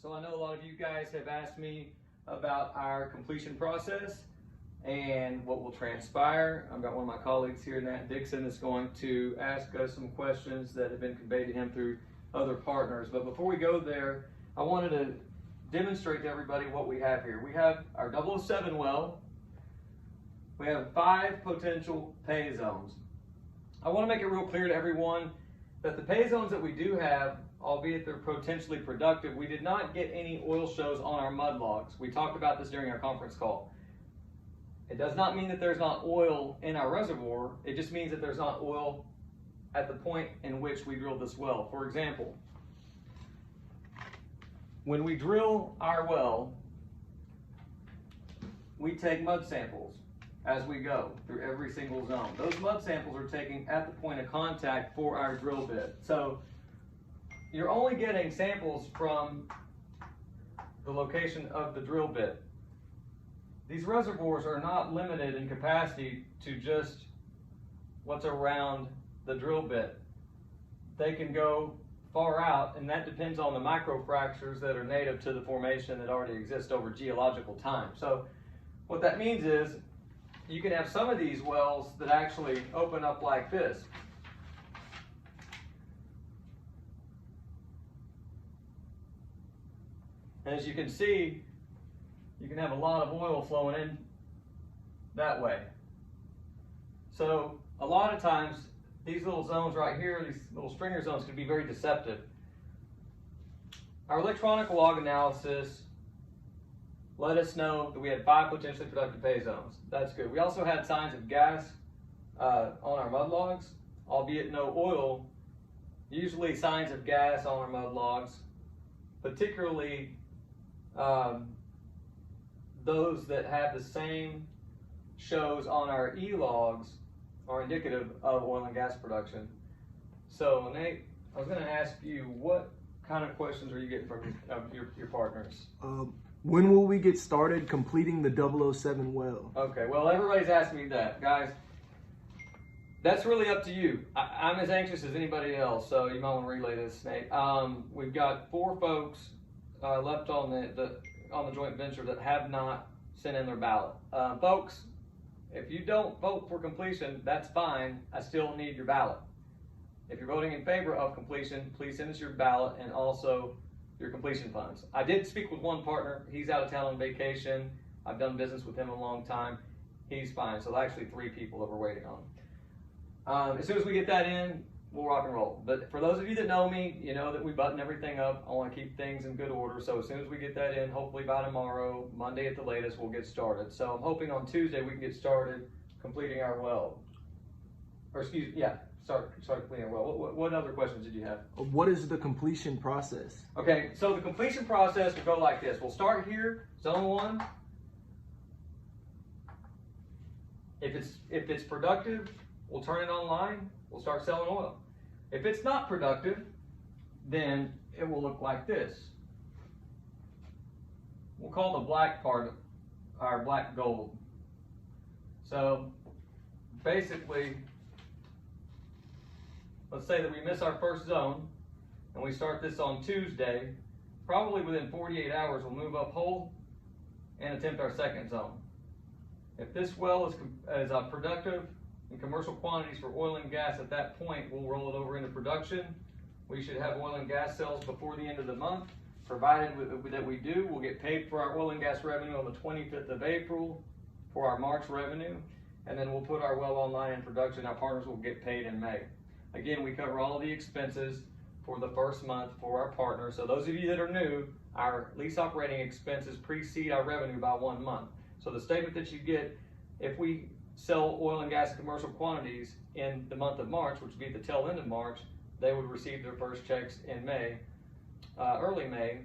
So I know a lot of you guys have asked me about our completion process and what will transpire. I've got one of my colleagues here, Nat Dixon, that's going to ask us some questions that have been conveyed to him through other partners. But before we go there, I wanted to demonstrate to everybody what we have here. We have our 007 well. We have 5 potential pay zones. I want to make it real clear to everyone that the pay zones that we do have, albeit they're potentially productive, we did not get any oil shows on our mud logs. We talked about this during our conference call. It does not mean that there's not oil in our reservoir. It just means that there's not oil at the point in which we drilled this well. For example, when we drill our well, we take mud samples as we go through every single zone. Those mud samples are taken at the point of contact for our drill bit. So you're only getting samples from the location of the drill bit. These reservoirs are not limited in capacity to just what's around the drill bit. They can go far out, and that depends on the microfractures that are native to the formation that already exist over geological time. So what that means is you can have some of these wells that actually open up like this. And as you can see, you can have a lot of oil flowing in that way. So a lot of times, these little zones right here, these little stringer zones, can be very deceptive. Our electronic log analysis let us know that we had 5 potentially productive pay zones. That's good. We also had signs of gas on our mud logs, albeit no oil. Usually signs of gas on our mud logs, particularly those that have the same shows on our E-logs, are indicative of oil and gas production. So Nate, I was going to ask you, what kind of questions are you getting from your partners? When will we get started completing the 007 well? Okay, well, everybody's asking me that. Guys, that's really up to you. I'm as anxious as anybody else, so you might want to relay this, Nate. We've got 4 folks left on the joint venture that have not sent in their ballot. Folks, if you don't vote for completion, that's fine. I still need your ballot. If you're voting in favor of completion, please send us your ballot and also your completion funds. I did speak with one partner. He's out of town on vacation. I've done business with him a long time. He's fine. So actually 3 people that we're waiting on. As soon as we get that in, we'll rock and roll. But for those of you that know me, you know that we button everything up. I want to keep things in good order. So as soon as we get that in, hopefully by tomorrow, Monday at the latest, we'll get started. So I'm hoping on Tuesday we can get started completing our well. Or excuse me, yeah, start completing our well. What other questions did you have? What is the completion process? Okay, so the completion process will go like this. We'll start here, zone 1. If it's productive, we'll turn it online. We'll start selling oil. If it's not productive, then it will look like this. We'll call the black part our black gold. So basically, let's say that we miss our first zone and we start this on Tuesday. Probably within 48 hours, we'll move up whole and attempt our second zone. If this well is productive in commercial quantities for oil and gas, at that point we'll roll it over into production. We should have oil and gas sales before the end of the month. Provided that we do, we'll get paid for our oil and gas revenue on the 25th of April for our March revenue, and then we'll put our well online in production. Our partners will get paid in May. Again, we cover all the expenses for the first month for our partners. So those of you that are new, our lease operating expenses precede our revenue by 1 month. So the statement that you get, if we sell oil and gas commercial quantities in the month of March, which would be the tail end of March, they would receive their first checks in May, early May,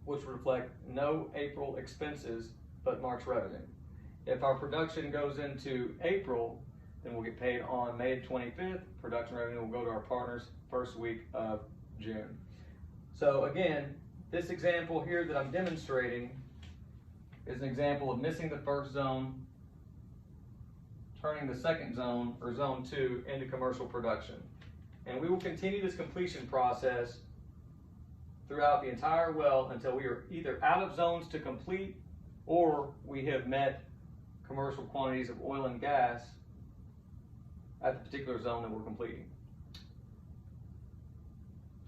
which would reflect no April expenses, but March revenue. If our production goes into April, then we'll get paid on May 25th. Production revenue will go to our partners first week of June. So again, this example here that I'm demonstrating is an example of missing the first zone, turning the second zone, or zone 2, into commercial production. And we will continue this completion process throughout the entire well until we are either out of zones to complete or we have met commercial quantities of oil and gas at the particular zone that we're completing.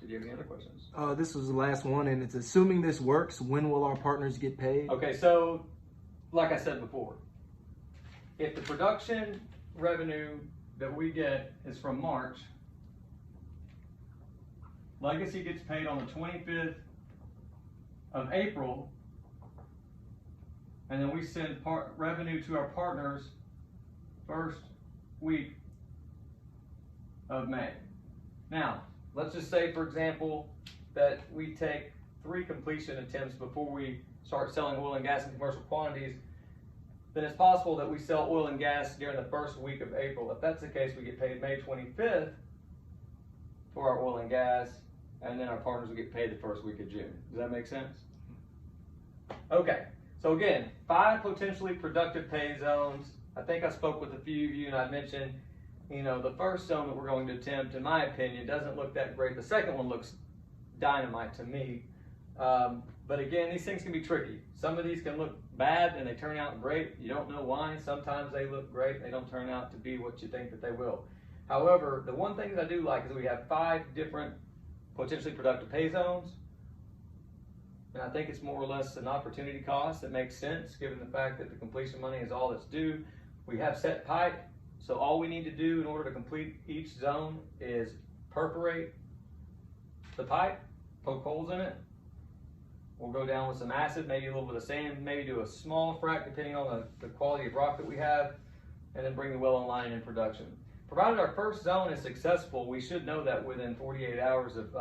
Did you have any other questions? This was the last one, and it's assuming this works, when will our partners get paid? Okay, so like I said before, if the production revenue that we get is from March, Legacy gets paid on the 25th of April, and then we send revenue to our partners first week of May. Now, let's just say, for example, that we take 3 completion attempts before we start selling oil and gas in commercial quantities. Then it's possible that we sell oil and gas during the first week of April. If that's the case, we get paid May 25th for our oil and gas, and then our partners will get paid the first week of June. Does that make sense? Okay, so again, 5 potentially productive pay zones. I think I spoke with a few of you and I mentioned, you know, the first zone that we're going to attempt, in my opinion, doesn't look that great. The second one looks dynamite to me. But again, these things can be tricky. Some of these can look bad and they turn out great. You don't know why. Sometimes they look great and they don't turn out to be what you think that they will. However, the one thing that I do like is we have 5 different potentially productive pay zones. And I think it's more or less an opportunity cost that makes sense given the fact that the completion money is all that's due. We have set pipe, so all we need to do in order to complete each zone is perforate the pipe, poke holes in it. We'll go down with some acid, maybe a little bit of sand, maybe do a small frac depending on the quality of rock that we have, and then bring the well online in production. Provided our first zone is successful, we should know that within 48 hours of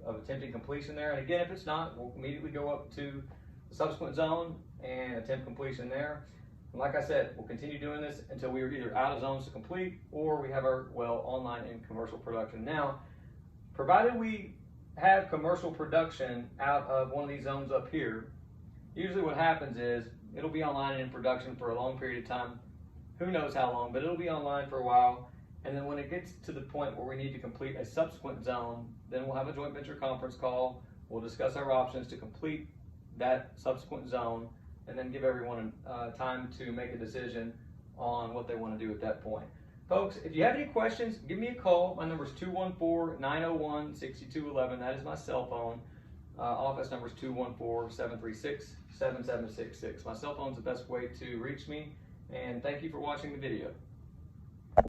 attempting completion there. And again, if it's not, we'll immediately go up to the subsequent zone and attempt completion there. And like I said, we'll continue doing this until we are either out of zones to complete or we have our well online in commercial production. Now, provided we have commercial production out of one of these zones up here, usually what happens is it'll be online and in production for a long period of time. Who knows how long, but it'll be online for a while. And then when it gets to the point where we need to complete a subsequent zone, then we'll have a joint venture conference call. We'll discuss our options to complete that subsequent zone and then give everyone time to make a decision on what they want to do at that point. Folks, if you have any questions, give me a call. My number is 214-901-6211. That is my cell phone. Office number is 214-736-7766. My cell phone is the best way to reach me. And thank you for watching the video.